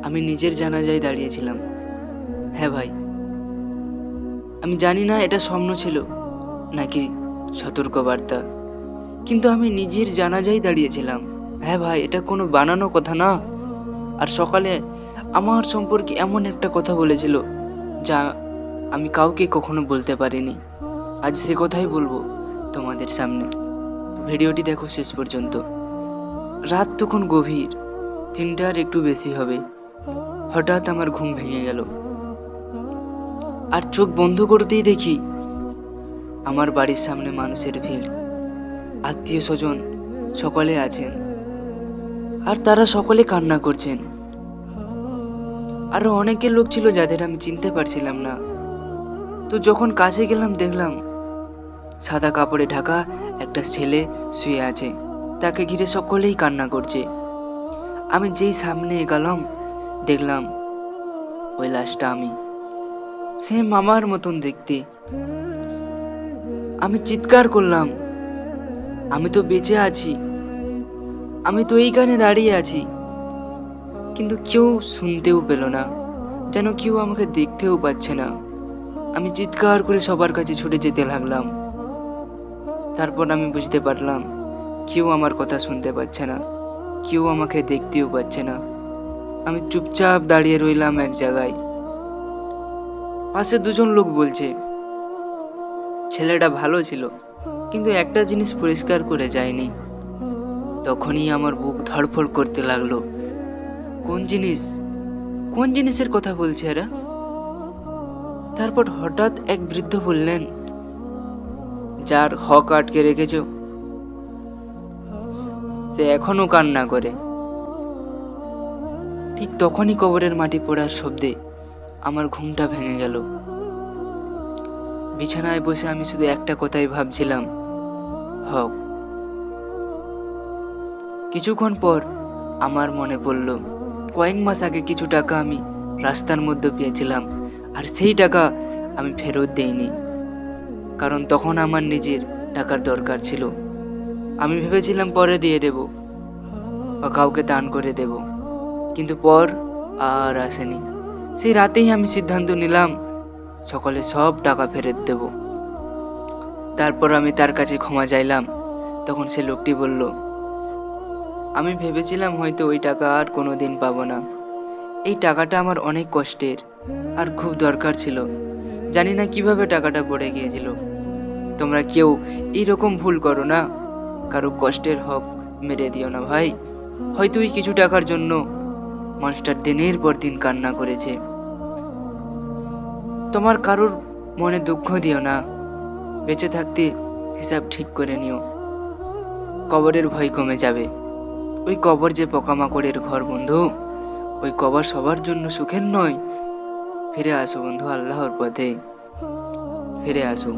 আমি নিজের জানাজায় দাঁড়িয়েছিলাম। হ্যাঁ ভাই, আমি জানি না এটা স্বপ্ন ছিল নাকি সতর্কবার্তা, কিন্তু আমি নিজের জানাজায় দাঁড়িয়েছিলাম। হ্যাঁ ভাই, এটা কোনো বানানো কথা না। আর সকালে আমার সম্পর্কে এমন একটা কথা বলেছিল যা আমি কাউকে কখনো বলতে পারিনি। আজ সে কথাই বলবো তোমাদের সামনে। ভিডিওটি দেখো শেষ পর্যন্ত। রাত তখন গভীর, 3টার একটু বেশি হবে। হঠাৎ আমার ঘুম ভেঙে গেল, আর চোখ বন্ধ করতেই দেখি আমার বাড়ির সামনে মানুষের ভিড়। আত্মীয় স্বজন সকলে আছেন, আর তারা সকলে কান্না করছেন। আরো অনেকে লোক ছিল যাদের আমি চিনতে পারছিলাম না। তো যখন কাছে গেলাম দেখলাম সাদা কাপড়ে ঢাকা একটা ছেলে শুয়ে আছে, তাকে ঘিরে সকলেই কান্না করছে। আমি যেই সামনে এগালাম দেখলাম ওই লাশটা আমি, সেম আমার মতন দেখতে। আমি চিৎকার করলাম, আমি তো বেঁচে আছি, আমি তো এইখানে দাঁড়িয়ে আছি। কিন্তু কেউ শুনতেও পেল না, যেন কেউ আমাকে দেখতেও পাচ্ছে না। আমি চিৎকার করে সবার কাছে ছুটে যেতে লাগলাম। তারপর আমি বুঝতে পারলাম কেউ আমার কথা শুনতে পাচ্ছে না, কেউ আমাকে দেখতেও পাচ্ছে না। আমি চুপচাপ দাঁড়িয়ে রইলাম এক জায়গায়। পাশে দুজন লোক বলছে ছেলেটা ভালো ছিল, কিন্তু একটা জিনিস পরিষ্কার করে যায়নি। তখনই আমার বুক ধড়ফড় করতে লাগলো। কোন জিনিস? কোন জিনিসের কথা বলছে এরা? তারপর হঠাৎ এক বৃদ্ধ বললেন, যার হক আটকে রেখেছ সে এখনো কান্না করে। ঠিক তখনই কবরের মাটি পড়ার শব্দে আমার ঘুমটা ভেঙে গেল। বিছানায় বসে আমি শুধু একটা কথাই ভাবছিলাম, হক। কিছুক্ষণ পর আমার মনে পড়ল কয়েক মাস আগে কিছু টাকা আমি রাস্তার মধ্যে পেয়েছিলাম, আর সেই টাকা আমি ফেরত দেইনি, কারণ তখন আমার নিজের টাকার দরকার ছিল। আমি ভেবেছিলাম পরে দিয়ে দেব বা কাউকে দান করে দেব, কিন্তু পর আর আসেনি। সেই রাতেই আমি সিদ্ধান্ত নিলাম সকালে সব টাকা ফেরত দেব। তারপর আমি তার কাছে ক্ষমা চাইলাম। তখন সে লোকটি বলল, আমি ভেবেছিলাম হয়তো ওই টাকা আর কোনো দিন পাবো না। এই টাকাটা আমার অনেক কষ্টের আর খুব দরকার ছিল। জানি না কিভাবে টাকাটা পড়ে গিয়েছিল। তোমরা কেউ এইরকম ভুল করো না, কারো কষ্টের হক মেরে দিও না ভাই। হয়তো ওই কিছু টাকার জন্য মানুষটার দিনের পর দিন কান্না করেছে। তোমার কারোর মনে দুঃখ দিও না। বেঁচে থাকতে হিসাব ঠিক করে নিও, কবরের ভয় কমে যাবে। ওই কবর যে পোকামাকড়ের ঘর বন্ধু, ওই কবর সবার জন্য সুখের নয়। ফিরে আসো বন্ধু, আল্লাহর পথে ফিরে আসো।